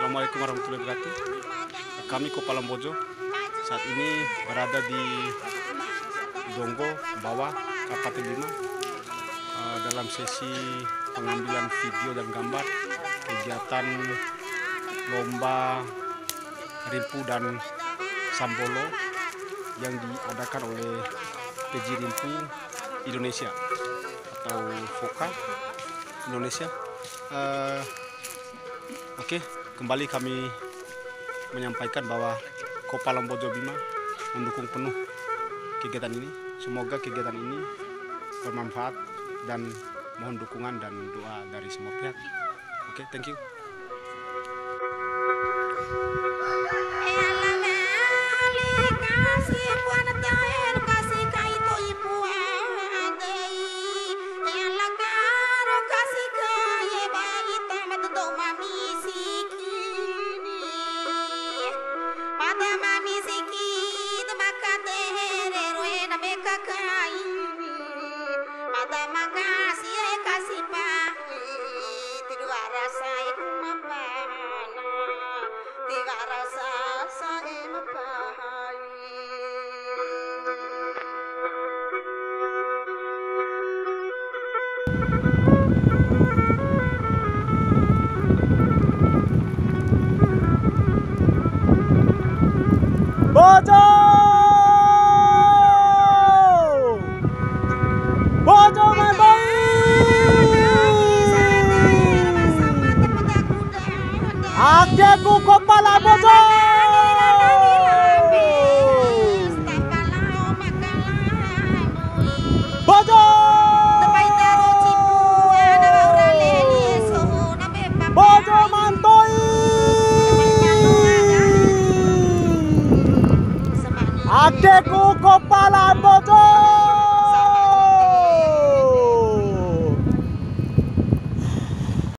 Assalamualaikum warahmatullahi wabarakatuh. Kami Kopalam Bojo saat ini berada di Donggo bawah Kabupaten Bima dalam sesi pengambilan video dan gambar kegiatan lomba rimpu dan sambolo yang diadakan oleh PJ Rimpu Indonesia atau FOKA Indonesia. Oke, kembali kami menyampaikan bahwa Kopalam Bojo Bima mendukung penuh kegiatan ini. Semoga kegiatan ini bermanfaat dan mohon dukungan dan doa dari semua pihak. Oke, thank you. Bojo! Bojo my boy! Adekku Kopalam Bojo! Bojo! Bojo mantoi! Adekku Kopalam Bojo!